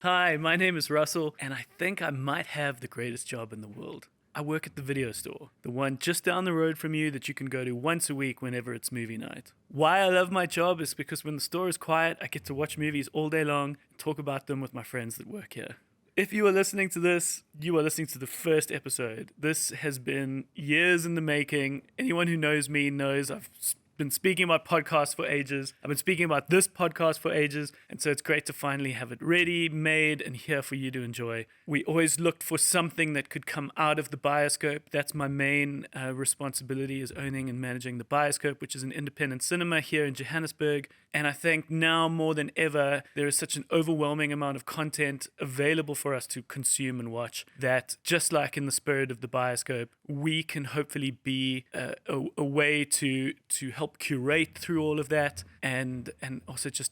Hi, my name is Russell, and I think I might have the greatest job in the world. I work at the video store, the one just down the road from you that you can go to once a week whenever it's movie night. Why I love my job is because when the store is quiet, I get to watch movies all day long and talk about them with my friends that work here. If you are listening to this, you are listening to the first episode. This has been years in the making. Anyone who knows me knows I've been speaking about podcasts for ages. I've been speaking about this podcast for ages, and so it's great to finally have it ready, made, and here for you to enjoy. We always looked for something that could come out of the Bioscope. That's my main responsibility, is owning and managing the Bioscope, which is an independent cinema here in Johannesburg. And I think now more than ever, there is such an overwhelming amount of content available for us to consume and watch that, just like in the spirit of the Bioscope, we can hopefully be a way to help curate through all of that, and also just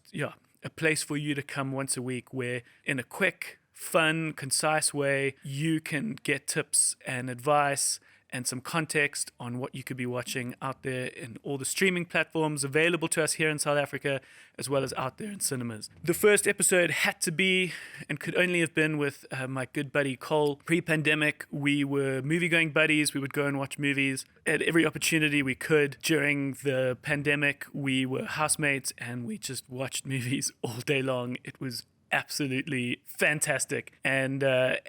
a place for you to come once a week where, in a quick, fun, concise way, you can get tips and advice and some context on what you could be watching out there in all the streaming platforms available to us here in South Africa, as well as out there in cinemas. The first episode had to be, and could only have been, with my good buddy Cole. Pre-pandemic, we were movie-going buddies. We would go and watch movies at every opportunity we could. During the pandemic, we were housemates, and we just watched movies all day long. It was absolutely fantastic, and I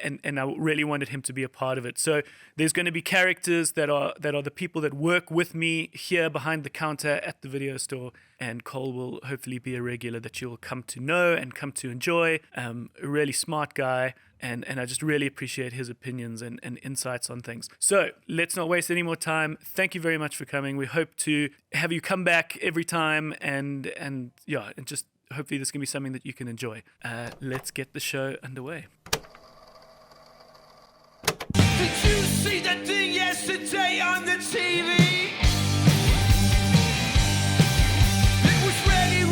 really wanted him to be a part of it. So there's going to be characters that are the people that work with me here behind the counter at the video store, and Cole will hopefully be a regular that you'll come to know and come to enjoy. A really smart guy, and I just really appreciate his opinions and insights on things. So let's not waste any more time. Thank you very much for coming. We hope to have you come back every time, and just hopefully this can be something that you can enjoy. Let's get the show underway. Did you see that thing yesterday on the TV? It was really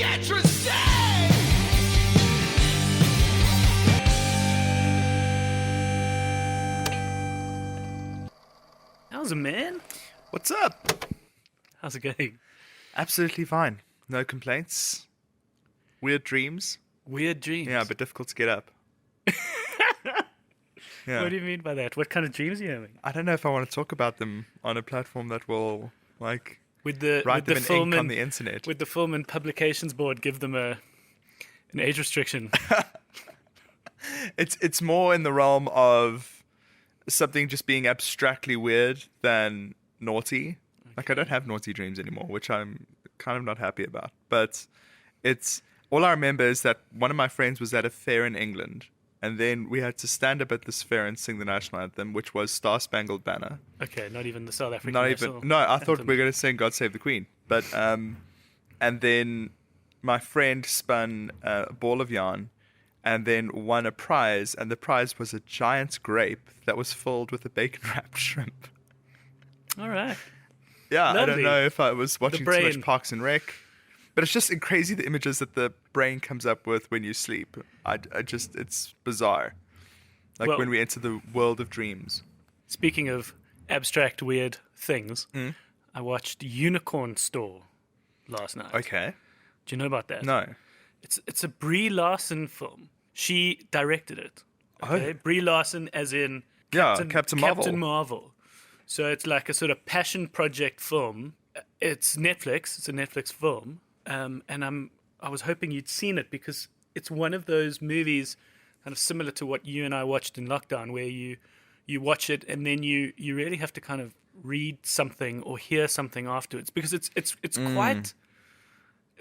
interesting. How's it, man? What's up? How's it going? Absolutely fine. No complaints. Weird dreams. Weird dreams? Yeah, but difficult to get up. Yeah. What do you mean by that? What kind of dreams are you having? I don't know if I want to talk about them on a platform that will, like, With the write with them the in film ink on and, the internet. With the Film and Publications Board, give them an age restriction. It's more in the realm of something just being abstractly weird than naughty. Like, I don't have naughty dreams anymore, which I'm kind of not happy about. But it's all I remember is that one of my friends was at a fair in England, and then we had to stand up at this fair and sing the national anthem, which was Star Spangled Banner. Okay, not even the South African Not national even. No, I thought anthem. we were going to sing God Save the Queen. But and then my friend spun a ball of yarn, and then won a prize, and the prize was a giant grape that was filled with a bacon-wrapped shrimp. All right. Yeah, I Lovely. don't know if I was watching too brain. much Parks and Rec, but it's just crazy the images that the brain comes up with when you sleep. It's bizarre. Like, Well- when we enter the world of dreams. Speaking of abstract, weird things, I watched Unicorn Store last night. Okay. Do you know about that? No. It's a Brie Larson film. She directed it. Okay? Oh. Brie Larson, as in Yeah, Captain Marvel. Captain Marvel. So it's like a sort of passion project film. It's Netflix. It's a Netflix film, and I was hoping you'd seen it, because it's one of those movies, kind of similar to what you and I watched in lockdown, where you watch it and then you really have to kind of read something or hear something afterwards, because it's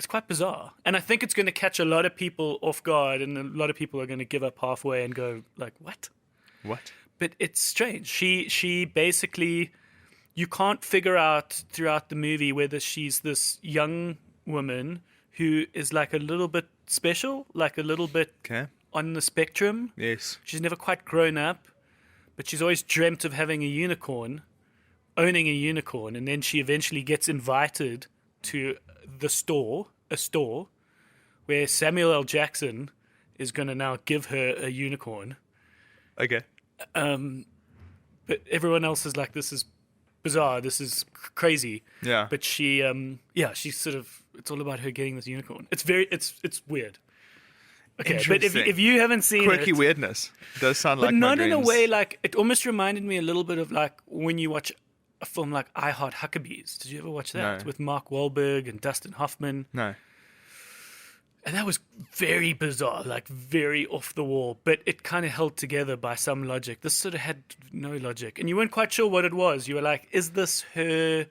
quite bizarre, and I think it's going to catch a lot of people off guard, and a lot of people are going to give up halfway and go like, "What?" What? But it's strange. She basically, you can't figure out throughout the movie whether she's this young woman who is like a little bit special, like a little bit Okay. on the spectrum. Yes. She's never quite grown up, but she's always dreamt of having a unicorn, owning a unicorn, and then she eventually gets invited to a store where Samuel L. Jackson is going to now give her a unicorn. Okay. But everyone else is like, this is bizarre, this is crazy. Yeah. But she's sort of, it's all about her getting this unicorn. It's weird. Okay, but Interesting. if you haven't seen Quirky it, weirdness. It does sound but like my not in a dreams. way like it almost reminded me a little bit of like when you watch a film like I Heart Huckabees. Did you ever watch that No. with Mark Wahlberg and Dustin Hoffman? No. And that was very bizarre, like very off the wall, but it kind of held together by some logic. This sort of had no logic, and you weren't quite sure what it was. You were like, is this her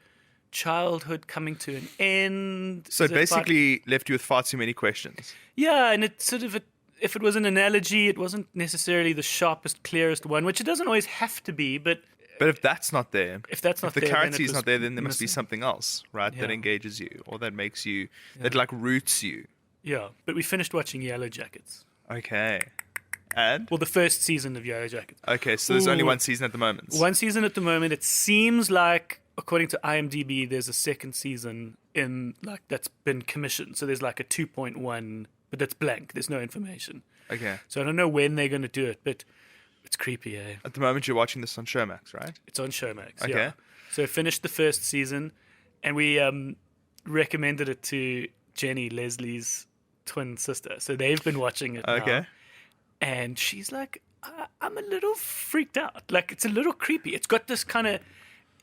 childhood coming to an end? So Is it it about- basically left you with far too many questions. Yeah, and it sort of, if it was an analogy, it wasn't necessarily the sharpest, clearest one, which it doesn't always have to be, but But if that's not there, if that's not if the there, then clarity it is was not there, then there must be missing. something else, right? That Yeah. engages you or that makes you, that like roots you. Yeah, but we finished watching Yellowjackets. Okay. And? Well, the first season of Yellowjackets. Okay, so there's only Ooh. one season at the moment. One season at the moment. It seems like, according to IMDb, there's a second season in like that's been commissioned. So there's like a 2.1, but that's blank. There's no information. Okay. So I don't know when they're going to do it, but it's creepy, eh? At the moment, you're watching this on Showmax, right? It's on Showmax. Okay. Yeah. So I finished the first season, and we recommended it to Jenny, Leslie's twin sister. So they've been watching it now. Okay. And she's like, I'm a little freaked out. Like it's a little creepy. It's got this kind of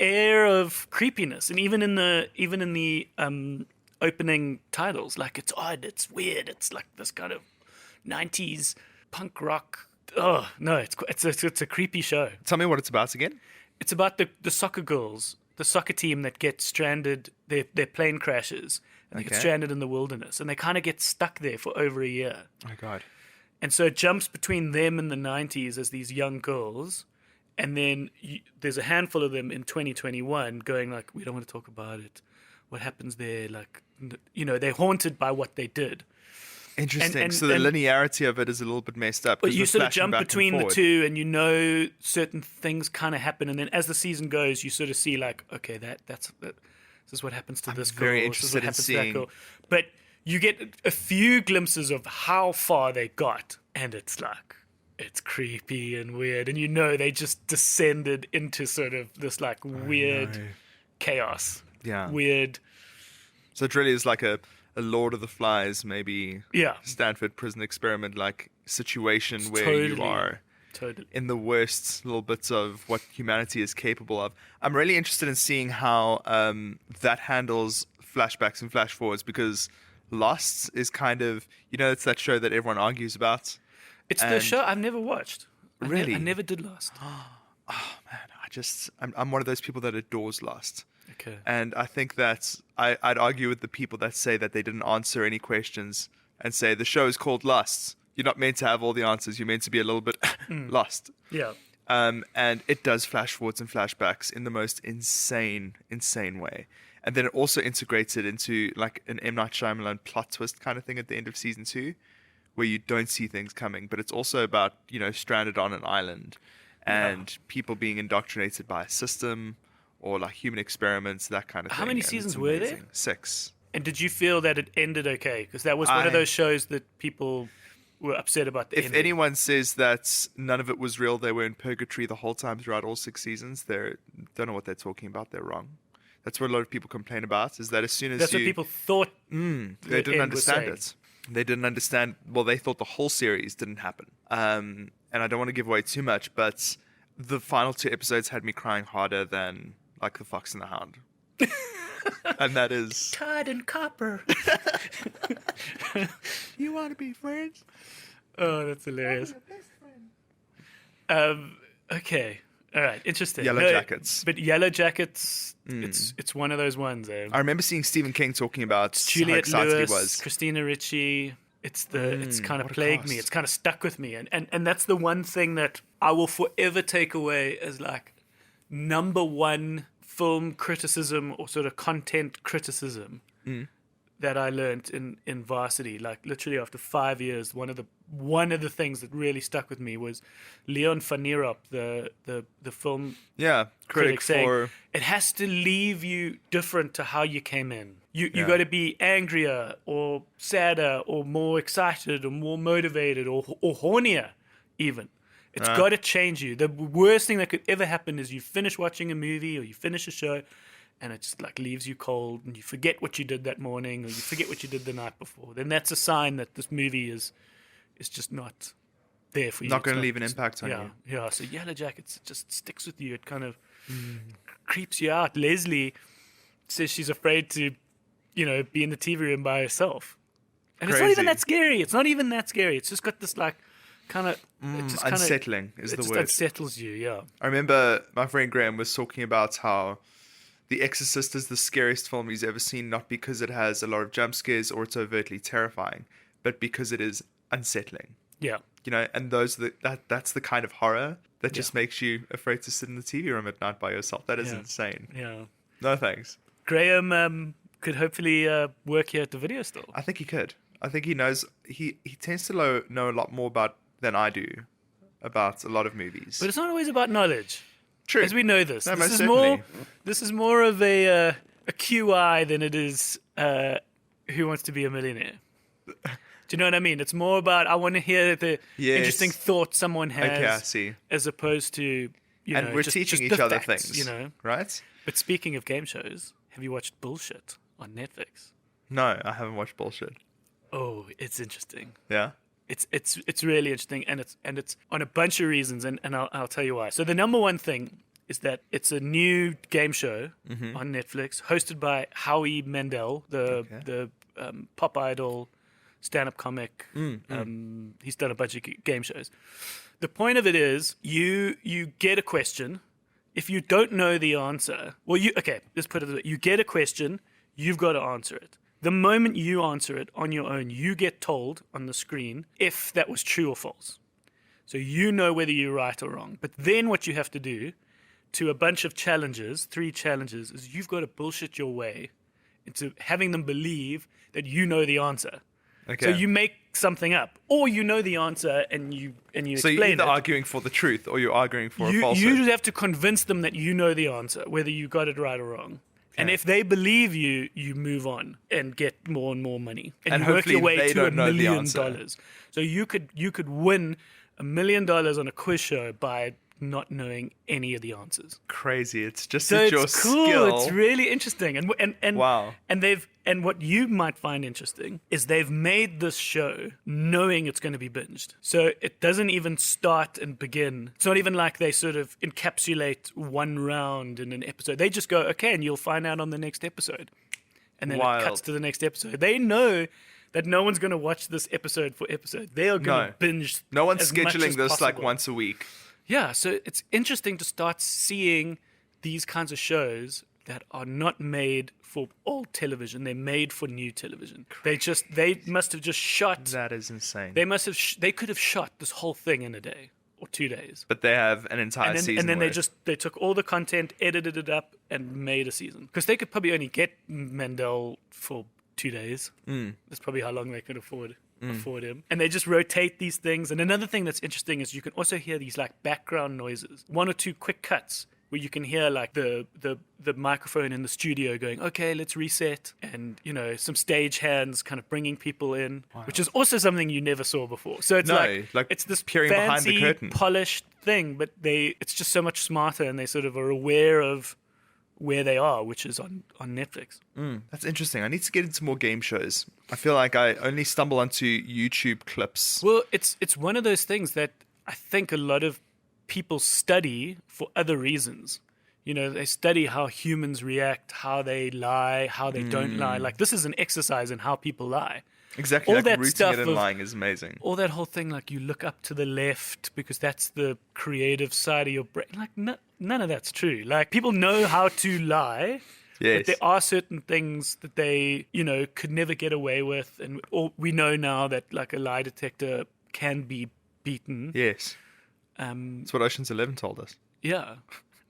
air of creepiness, and even in the opening titles, like it's odd, it's weird, it's like this kind of 90s punk rock. Oh no, it's a creepy show. Tell me what it's about again. It's about the soccer girls, the soccer team that get stranded. Their plane crashes and they get Okay. stranded in the wilderness, and they kind of get stuck there for over a year. Oh, God. And so it jumps between them and the 90s as these young girls. And then there's a handful of them in 2021 going like, we don't want to talk about it. What happens there? Like, they're haunted by what they did. Interesting. So the linearity of it is a little bit messed up. But 'cause you we're sort of flashing jump back and between the forward. two, and certain things kind of happen. And then as the season goes, you sort of see like, okay, this is what happens to this girl. very This is what interested in happens to that seeing- girl. But you get a few glimpses of how far they got, and it's like, it's creepy and weird. And they just descended into sort of this like weird chaos. Yeah. Weird. So it really is like a Lord of the Flies, maybe Yeah. Stanford prison experiment like situation where you Totally. are Totally. in the worst little bits of what humanity is capable of. I'm really interested in seeing how that handles flashbacks and flash forwards, because Lost is kind of, it's that show that everyone argues about. It's the And- show I've never watched. Really? I never did Lost. I'm one of those people that adores Lost. Okay. And I think that I'd argue with the people that say that they didn't answer any questions and say the show is called Lost. You're not meant to have all the answers. You're meant to be a little bit lost. Yeah. And it does flash forwards and flashbacks in the most insane way. And then it also integrates it into like an M. Night Shyamalan plot twist kind of thing at the end of season 2, where you don't see things coming. But it's also about, stranded on an island and people being indoctrinated by a system or like human experiments, that kind of thing. How many And it's seasons were there? amazing. 6. And did you feel that it ended okay? Because that was one of those shows that people were upset about the If ending. anyone says that none of it was real, they were in purgatory the whole time throughout all 6 seasons, they don't know what they're talking about. They're wrong. That's what a lot of people complain about, is that as soon as That's what people thought. they didn't understand it. They didn't understand. Well, they thought the whole series didn't happen. And I don't want to give away too much, but the final 2 episodes had me crying harder than like The Fox and the Hound. And that is... Todd and Copper. You want to be friends? Oh, that's hilarious. Okay. All right. Interesting. Yellowjackets. But Yellowjackets, it's one of those ones. I remember seeing Stephen King talking about how Juliette excited Lewis, he was. Christina Ricci. It's kind of what a plagued me. cast. It's kind of stuck with me, and that's the one thing that I will forever take away as like number one film criticism or sort of content criticism that I learned in varsity. Like literally after 5 years, one of the things that really stuck with me was Leon van Nierop, the film Yeah, critic saying for... it has to leave you different to how you came in. You got to be angrier or sadder or more excited or more motivated or hornier even. It's got to change you. The worst thing that could ever happen is you finish watching a movie or you finish a show and it just like leaves you cold and you forget what you did that morning or you forget what you did the night before. Then that's a sign that this movie is is just not there for you. Not It's going to leave an impact on yeah, you. Yeah, so Yellowjackets, it just sticks with you. It kind of creeps you out. Leslie says she's afraid to, be in the TV room by herself. And it's not even Crazy. that scary. It's not even that scary. It's just got this like kind of Unsettling is it the just word. unsettles you. Yeah. I remember my friend Graeme was talking about how The Exorcist is the scariest film he's ever seen, not because it has a lot of jump scares or it's overtly terrifying, but because it is unsettling. Yeah. And that's the kind of horror that just makes you afraid to sit in the TV room at night by yourself. That is insane. Yeah. No thanks. Graham could hopefully work here at the video store. I think he could. I think he knows. He tends to know a lot more than I do about a lot of movies. But it's not always about knowledge. True. As we know this. No, this most is certainly. This is more of a QI than it is Who Wants to Be a Millionaire. Do you know what I mean? It's more about I want to hear the Yes. interesting thoughts someone has, Okay, I see. as opposed to And we're just teaching the each other facts, things, right? But speaking of game shows, have you watched Bullshit on Netflix? No, I haven't watched Bullshit. Oh, it's interesting. Yeah. It's really interesting, and it's on a bunch of reasons, and I'll tell you why. So the number one thing is that it's a new game show on Netflix, hosted by Howie Mandel, the pop idol, stand-up comic. He's done a bunch of game shows. The point of it is you get a question. If you don't know the answer, let's put it this way. You get a question, you've got to answer it. The moment you answer it on your own, you get told on the screen if that was true or false. So you know whether you're right or wrong. But then what you have to do to a bunch of challenges, 3 challenges, is you've got to bullshit your way into having them believe that you know the answer. Okay. So you make something up, or you know the answer and you So you're explain either it. arguing for the truth or you're arguing for a falsehood. You just have to convince them that you know the answer, whether you got it right or wrong. And if they believe you, you move on and get more and more money, and you work your hopefully way they to don't $1 know the million. answer. So you could win $1 million on a quiz show by not knowing any of the answers. Crazy. It's just So that your it's cool. skill. It's really interesting, and Wow. And what you might find interesting is they've made this show knowing it's going to be binged. So it doesn't even start and begin. It's not even like they sort of encapsulate one round in an episode. They just go, okay, and you'll find out on the next episode, and then Wild. it cuts to the next episode. They know that no one's going to watch this episode for episode. They are going to binge. No one's as much scheduling as this like possible. once a week. Yeah, so it's interesting to start seeing these kinds of shows that are not made for old television. They're made for new television. They must have just shot. That is insane. They could have shot this whole thing in a day or 2 days. But they have an entire And then, season. they took all the content, edited it up, and made a season. Because they could probably only get Mandel for 2 days. That's probably how long they could afford him. And they just rotate these things. And another thing that's interesting is you can also hear these like background noises. 1 or 2 quick cuts where you can hear like the microphone in the studio going, okay, let's reset. And, some stage hands kind of bringing people in, which is also something you never saw before. So it's like it's this peering behind fancy, the curtain. polished thing, but it's just so much smarter, and they sort of are aware of where they are, which is on Netflix. That's interesting. I need to get into more game shows. I feel like I only stumble onto YouTube clips. Well, it's one of those things that I think a lot of people study for other reasons. They study how humans react, how they lie, how they don't lie. Like, this is an exercise in how people lie. Exactly. all Like that rooting stuff it and of- lying is amazing. All that whole thing, like you look up to the left because that's the creative side of your brain. Like, none of that's true. Like, people know how to lie. Yes. But there are certain things that they, could never get away with. And we know now that, like, a lie detector can be beaten. Yes. That's what Ocean's 11 told us. Yeah.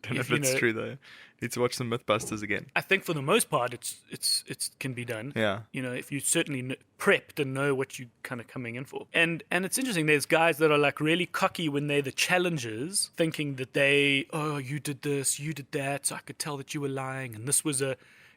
Don't know if it's true, though. Need to watch some Mythbusters again. I think for the most part, it can be done. Yeah. If you certainly prepped and know what you're kind of coming in for. And it's interesting. There's guys that are like really cocky when they're the challengers, thinking that you did this, you did that, so I could tell that you were lying. And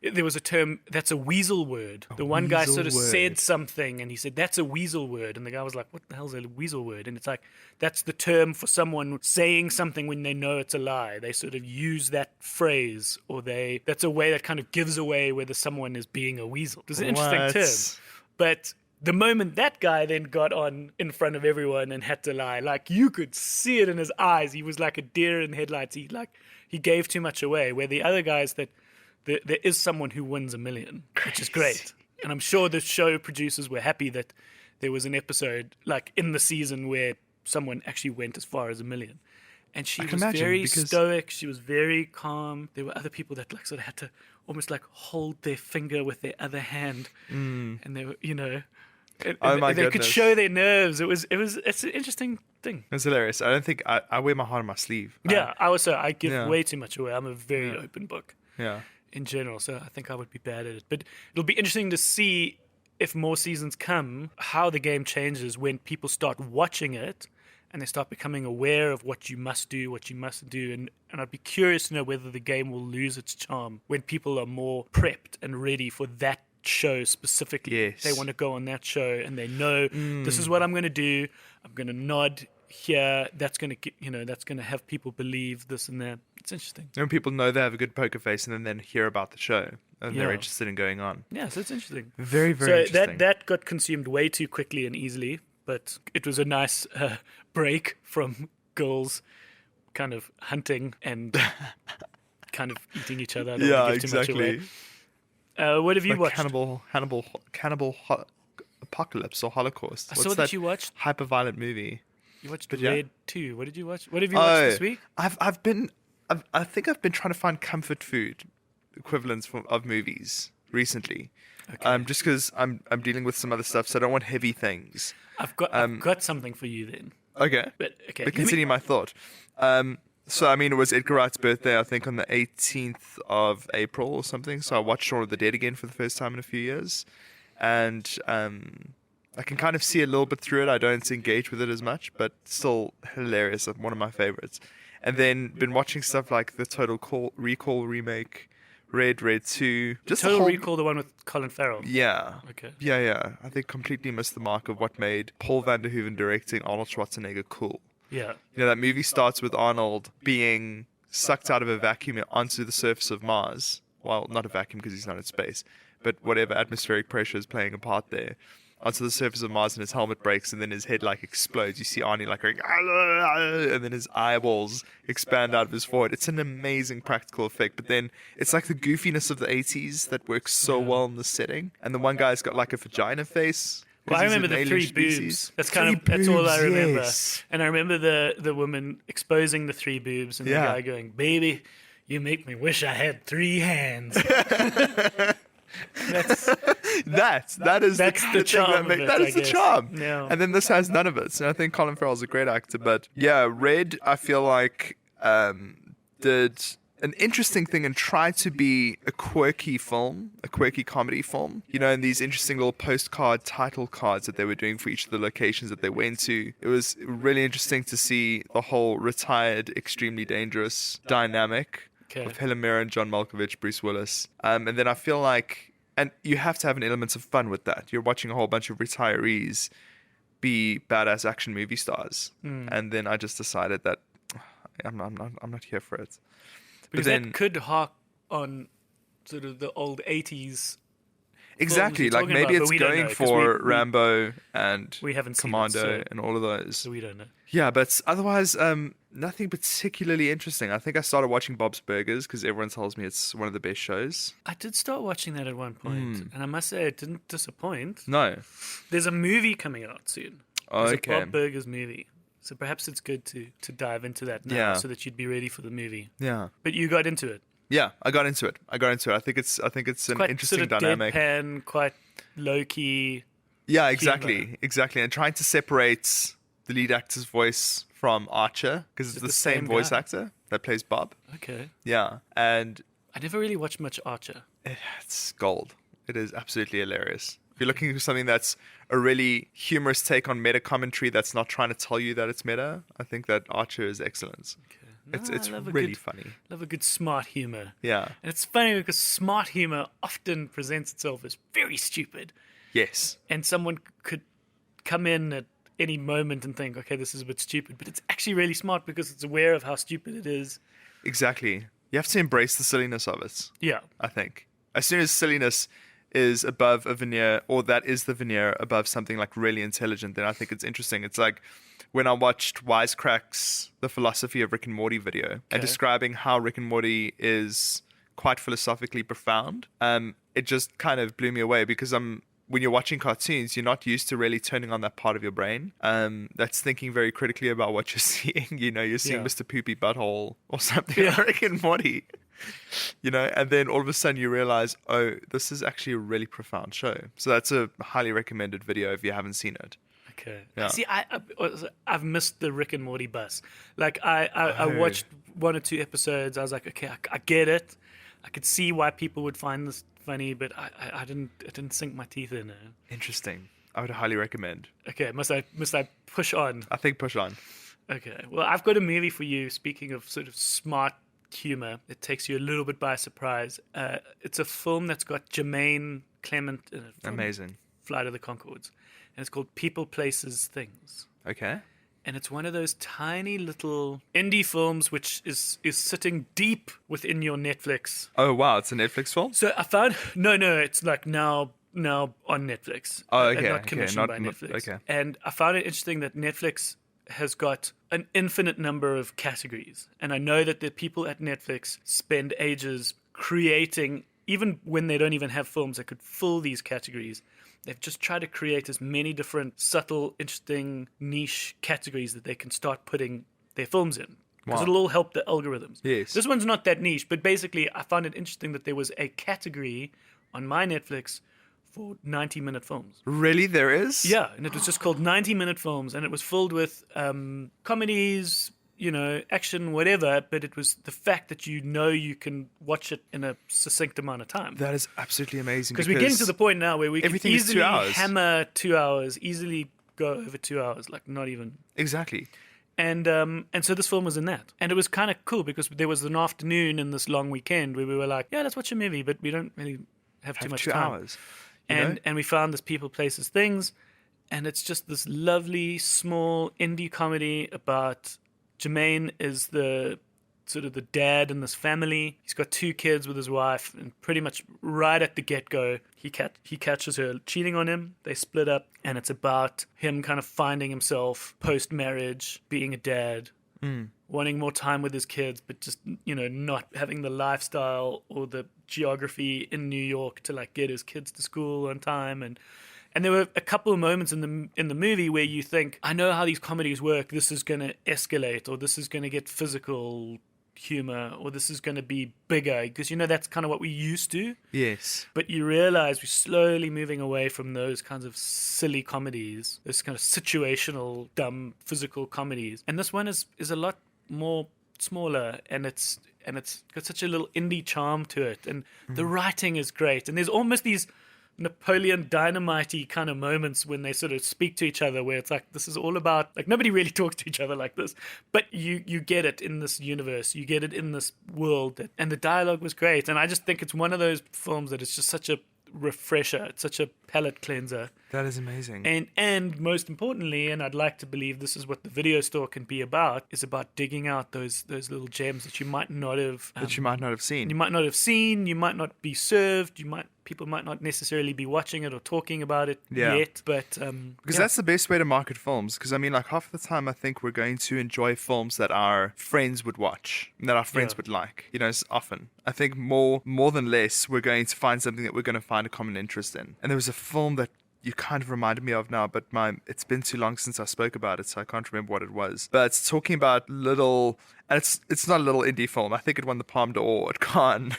there was a term that's a weasel word. The one guy weasel sort of word. said something, and he said that's a weasel word, and the guy was like, "What the hell's a weasel word?" And it's like that's the term for someone saying something when they know it's a lie. They sort of use that phrase, or that's a way that kind of gives away whether someone is being a weasel. It's an interesting What? term, but the moment that guy then got on in front of everyone and had to lie, like you could see it in his eyes. He was like a deer in headlights. He gave too much away. Where the other guys there is someone who wins $1 million, which is great. And I'm sure the show producers were happy that there was an episode like in the season where someone actually went as far as $1 million. And she was very stoic. She was very calm. There were other people that like sort of had to almost like hold their finger with their other hand, and they were, they could show their nerves. It's an interesting thing. It's hilarious. I don't think I wear my heart on my sleeve. I give way too much away. I'm a very open book. Yeah. In general, so I think I would be bad at it. But it'll be interesting to see if more seasons come, how the game changes when people start watching it and they start becoming aware of what you must do, what you mustn't do. And I'd be curious to know whether the game will lose its charm when people are more prepped and ready for that show specifically. Yes. They want to go on that show and they know this is what I'm going to do. I'm going to nod here. That's going to have people believe this and that. It's interesting. When people know they have a good poker face and then hear about the show and they're interested in going on. Yeah, so it's interesting. Very, very interesting. So that got consumed way too quickly and easily, but it was a nice break from girls kind of hunting and kind of eating each other. I don't want to give too much away. What have you watched? Cannibal Apocalypse or Holocaust. I saw that you watched. Hyper-violent movie. You watched Red 2. What did you watch? What have you watched this week? I think I've been trying to find comfort food equivalents of movies recently. Okay. Just because I'm dealing with some other stuff, so I don't want heavy things. I've got something for you then. Okay. But continue my thought. So, I mean, it was Edgar Wright's birthday, I think, on the 18th of April or something. So I watched Shaun of the Dead again for the first time in a few years. And I can kind of see a little bit through it. I don't engage with it as much, but still hilarious. One of my favorites. And then been watching stuff like the Total Recall remake, Red 2. Just Total Recall, the one with Colin Farrell. Yeah. Okay. Yeah. I think completely missed the mark of what made Paul Vanderhoeven directing Arnold Schwarzenegger cool. Yeah. That movie starts with Arnold being sucked out of a vacuum onto the surface of Mars. Well, not a vacuum because he's not in space, but whatever atmospheric pressure is playing a part there. Onto the surface of Mars, and his helmet breaks, and then his head like explodes. You see Arnie like going, and then his eyeballs expand out of his forehead. It's an amazing practical effect, but then it's like the goofiness of the 80s that works so well in the setting. And the one guy's got like a vagina face. Well, I remember the three boobs. That's all I remember. Yes. And I remember the woman exposing the three boobs, and the guy going, "Baby, you make me wish I had 3 hands." That's the charm. That is the charm. Yeah. And then this has none of it. So I think Colin Farrell's a great actor. But yeah, Red, I feel like did an interesting thing and tried to be a quirky comedy film. And these interesting little postcard title cards that they were doing for each of the locations that they went to. It was really interesting to see the whole retired, extremely dangerous dynamic. Okay. Of Helen Mirren, John Malkovich, Bruce Willis. And then I feel like, and you have to have an element of fun with that. You're watching a whole bunch of retirees be badass action movie stars. And then I just decided that I'm not here for it. Because that could hark on sort of the old 80s. Exactly, like maybe it's going for Rambo and we haven't Commando seen it, and all of those. So we don't know. Yeah, but otherwise, nothing particularly interesting. I think I started watching Bob's Burgers because everyone tells me it's one of the best shows. I did start watching that at one point, and I must say it didn't disappoint. No. There's a movie coming out soon. Oh, There's a Bob Burgers movie. So perhaps it's good to dive into that now so that you'd be ready for the movie. Yeah. But you got into it. Yeah, I got into it. I think it's an quite interesting sort of dynamic. Deadpan, quite low key. Yeah, exactly. And trying to separate the lead actor's voice from Archer because it's the same voice actor that plays Bob. Okay. Yeah, and I never really watched much Archer. It's gold. It is absolutely hilarious. If you're looking for something that's a really humorous take on meta commentary that's not trying to tell you that it's meta, I think that Archer is excellent. Okay. It's really funny. Love a good smart humor. Yeah. And it's funny because smart humor often presents itself as very stupid. Yes. And someone could come in at any moment and think, okay, this is a bit stupid. But it's actually really smart because it's aware of how stupid it is. Exactly. You have to embrace the silliness of it. Yeah. I think. As soon as silliness is above a veneer, or that is the veneer above something like really intelligent, then I think it's interesting. It's like when I watched Wisecracks, the Philosophy of Rick and Morty video, and describing how Rick and Morty is quite philosophically profound, it just kind of blew me away because when you're watching cartoons, you're not used to really turning on that part of your brain that's thinking very critically about what you're seeing. You're seeing Mr. Poopy Butthole or something like Rick and Morty. And then all of a sudden you realize, oh, this is actually a really profound show. So that's a highly recommended video if you haven't seen it. Okay. Yeah. See, I've missed the Rick and Morty bus. Like I watched 1 or 2 episodes. I was like, okay, I get it. I could see why people would find this funny, but I didn't sink my teeth in it. Interesting. I would highly recommend. Okay, must I push on? I think push on. Okay. Well, I've got a movie for you. Speaking of sort of smart humor, it takes you a little bit by surprise. It's a film that's got Jermaine Clement in it. Amazing. Flight of the Conchords, and it's called People, Places, Things. Okay. And it's one of those tiny little indie films which is sitting deep within your Netflix. Oh wow, it's a Netflix film? So I found no, it's like now on Netflix. Oh, okay. And not commissioned by Netflix. Okay. And I found it interesting that Netflix has got an infinite number of categories. And I know that the people at Netflix spend ages creating, even when they don't even have films that could fill these categories. They've just tried to create as many different subtle, interesting, niche categories that they can start putting their films in. Because it'll all help the algorithms. Yes. This one's not that niche, but basically I found it interesting that there was a category on my Netflix for 90-minute films. Really? There is? Yeah, and it was just called 90-minute films, and it was filled with comedies, action, whatever, but it was the fact that you can watch it in a succinct amount of time. That is absolutely amazing. Because we're getting to the point now where we can everything is 2 easily hours. hammer 2 hours, easily go over 2 hours, like not even. Exactly. And so this film was in that. And it was kind of cool because there was an afternoon in this long weekend where we were like, yeah, let's watch a movie, but we don't really have too much 2 time. hours. And we found this People, Places, Things, and it's just this lovely, small indie comedy about Jermaine is the sort of the dad in this family. He's got 2 kids with his wife, and pretty much right at the get-go, he catches her cheating on him. They split up, and it's about him kind of finding himself post-marriage, being a dad, wanting more time with his kids, but just, not having the lifestyle or the geography in New York to like get his kids to school on time. And there were a couple of moments in the movie where you think, I know how these comedies work. This is going to escalate, or this is going to get physical humor, or this is going to be bigger, because that's kind of what we used to. Yes. But you realize we're slowly moving away from those kinds of silly comedies, those kind of situational, dumb, physical comedies. And this one is a lot more smaller, and it's got such a little indie charm to it, and the writing is great, and there's almost these Napoleon Dynamite-y kind of moments when they sort of speak to each other, where it's like, this is all about, like, nobody really talks to each other like this, but you get it in this universe, you get it in this world, and the dialogue was great. And I just think it's one of those films that is just such a refresher, it's such a palate cleanser. That is amazing. And most importantly, and I'd like to believe this is what the video store can be about, is about digging out those little gems that you might not have seen. You might not have seen, you might not be served, people might not necessarily be watching it or talking about it yet, but because that's the best way to market films. Because I mean, like, half the time I think we're going to enjoy films that our friends would watch, that our friends would like. It's often, I think, more than less, we're going to find something that we're going to find a common interest in. And there was a film that you kind of reminded me of now, but it's been too long since I spoke about it, so I can't remember what it was. But it's talking about little, and it's not a little indie film. I think it won the Palme d'Or at Cannes.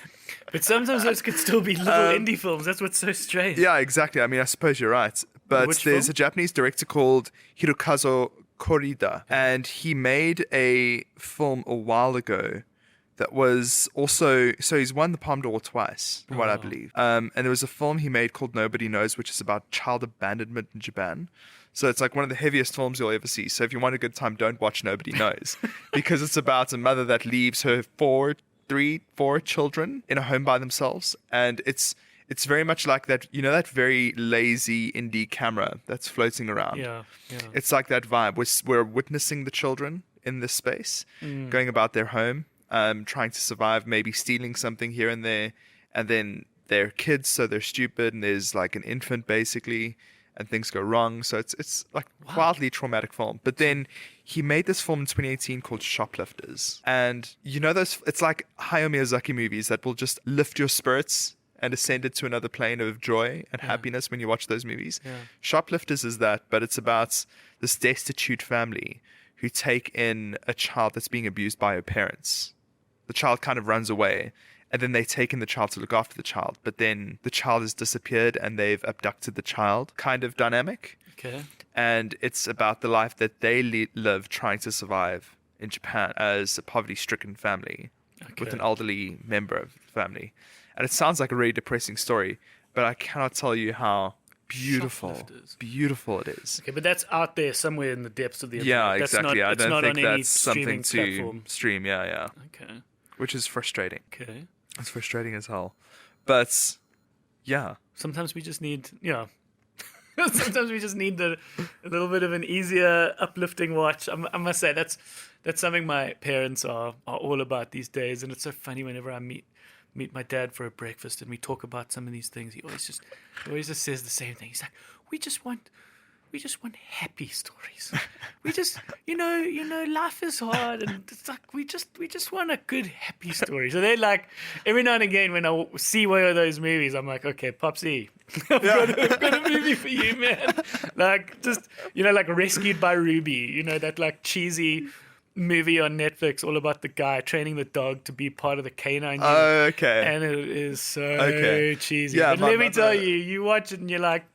But sometimes those could still be little indie films. That's what's so strange. Yeah, exactly. I mean, I suppose you're right. But there's a Japanese director called Hirokazu Korida, and he made a film a while ago that was also, so he's won the Palme d'Or twice, from what I believe. And there was a film he made called Nobody Knows, which is about child abandonment in Japan. So it's like one of the heaviest films you'll ever see. So if you want a good time, don't watch Nobody Knows, because it's about a mother that leaves her four children in a home by themselves. And it's very much like that, that very lazy indie camera that's floating around. Yeah. It's like that vibe. We're witnessing the children in this space, going about their home, trying to survive, maybe stealing something here and there, and then they're kids, so they're stupid, and there's like an infant basically, and things go wrong. So it's like wildly traumatic film. But then he made this film in 2018 called Shoplifters, and you know those, it's like Hayao Miyazaki movies that will just lift your spirits and ascend it to another plane of joy and happiness when you watch those movies. Yeah. Shoplifters is that, but it's about this destitute family who take in a child that's being abused by her parents. The child kind of runs away, and then they take in the child to look after the child, but then the child has disappeared and they've abducted the child kind of dynamic. Okay. And it's about the life that they live trying to survive in Japan as a poverty-stricken family with an elderly member of the family. And it sounds like a really depressing story, but I cannot tell you how beautiful it is. Okay, but that's out there somewhere in the depths of the internet. Yeah, That's exactly. Not, I it's don't not think on any that's something streaming to platform. stream. Yeah. Okay. Which is frustrating. Okay. It's frustrating as hell. But yeah. Sometimes we just need, sometimes we just need a little bit of an easier, uplifting watch. I must say that's something my parents are all about these days, and it's so funny whenever I meet my dad for a breakfast and we talk about some of these things. He always just says the same thing. He's like, we just want happy stories. We just, life is hard, and it's like we just want a good happy story. So they're like, every now and again when I see one of those movies, I'm like, okay, Popsy, I've got a movie for you, man. Like just, like Rescued by Ruby, that like cheesy movie on Netflix all about the guy training the dog to be part of the canine unit. Oh, okay. And it is so cheesy. Yeah, but let me tell you, you watch it and you're like,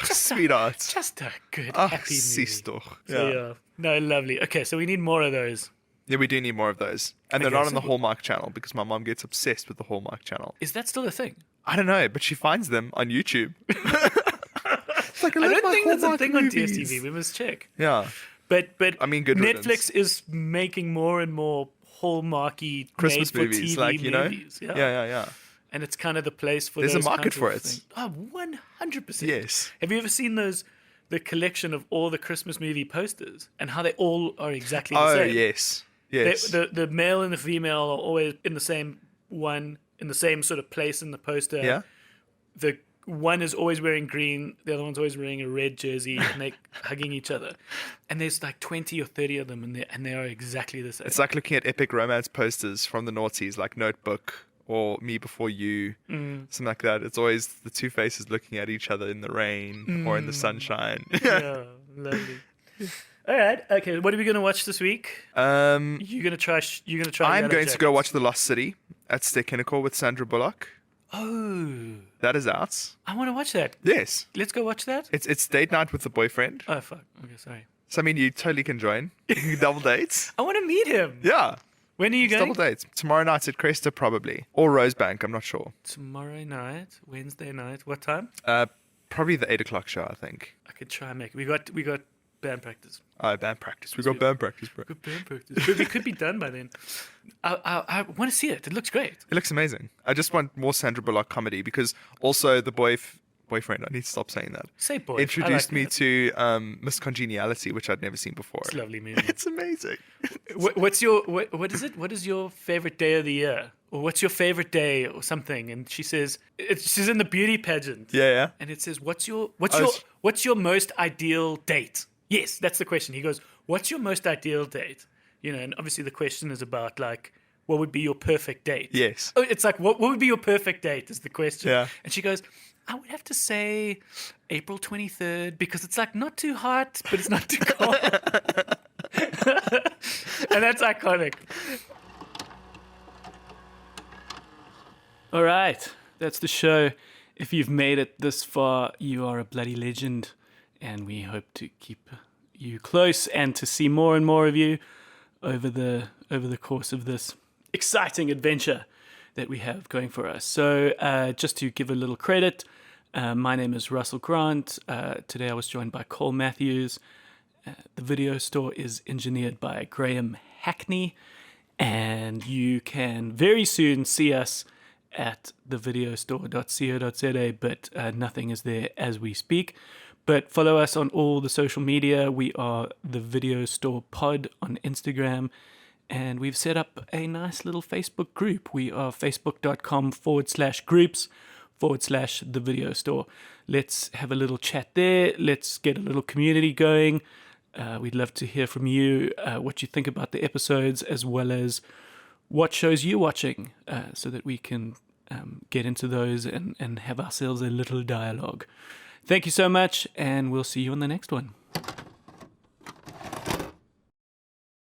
sweetheart. just a good happy movie. Sister. So, yeah. No, lovely. Okay, so we need more of those. Yeah, we do need more of those. And they're Okay, not on so the Hallmark channel because my mom gets obsessed with the Hallmark channel. Is that still a thing? I don't know, but she finds them on YouTube. It's like, I don't think that's a Hallmark thing on movies. TSTV. We must check. Yeah. But I mean, good Netflix riddance. is making more and more Hallmarky Christmas made for movies, TV like, movies. Yeah. And it's kind of the place for There's a those market kinds for of it. things. Oh, 100%. Yes. Have you ever seen the collection of all the Christmas movie posters and how they all are exactly the same? Oh, yes. Yes. The male and the female are always in the same sort of place in the poster. Yeah. The one is always wearing green, the other one's always wearing a red jersey, and they're hugging each other. And there's like 20 or 30 of them, and they are exactly the same. It's like looking at epic romance posters from the noughties, like Notebook or Me Before You, something like that. It's always the two faces looking at each other in the rain or in the sunshine. Yeah, lovely. All right, okay. What are we going to watch this week? You're going to try. I'm going to go Yellowjackets. watch The Lost City at Stekenical with Sandra Bullock. Oh, That is out. I want to watch that. Yes. Let's go watch that. It's date night with the boyfriend. Oh fuck. Okay, sorry. So I mean, you totally can join. You can double dates. I want to meet him. Yeah. When are you It's going? double dates. Tomorrow night at Cresta probably. Or Rosebank, I'm not sure. Tomorrow night, Wednesday night. What time? Probably the 8 o'clock show, I think. I could try and make it. We got band practice. Oh, band practice. We got band practice, bro. Good band practice. But we could be done by then. I want to see it. It looks great. It looks amazing. I just want more Sandra Bullock comedy because also the boyfriend, I need to stop saying that, Say boy. introduced I like me that. to Miss Congeniality, which I'd never seen before. It's a lovely movie. It's amazing. What's your what is it? What is your favorite day of the year? Or what's your favorite day or something? And she says she's in the beauty pageant. Yeah. And it says what's Oh, your most ideal date? Yes, that's the question. He goes, "What's your most ideal date?" And obviously the question is about like what would be your perfect date? Yes. Oh, it's like what would be your perfect date is the question. Yeah. And she goes, I would have to say April 23rd because it's like not too hot, but it's not too cold. And that's iconic. All right. That's the show. If you've made it this far, you are a bloody legend. And we hope to keep you close and to see more and more of you over the course of this exciting adventure that we have going for us. So just to give a little credit, my name is Russell Grant. Today I was joined by Cole Matthews. The video store is engineered by Graeme Hackney. And you can very soon see us at thevideostore.co.za, but nothing is there as we speak. But follow us on all the social media. We are the Video Store Pod on Instagram And we've set up a nice little Facebook group. We are facebook.com/groups/the video store. Let's have a little chat there. Let's get a little community going. We'd love to hear from you, what you think about the episodes, as well as what shows you're watching, so that we can get into those and have ourselves a little dialogue. Thank you so much, and we'll see you on the next one.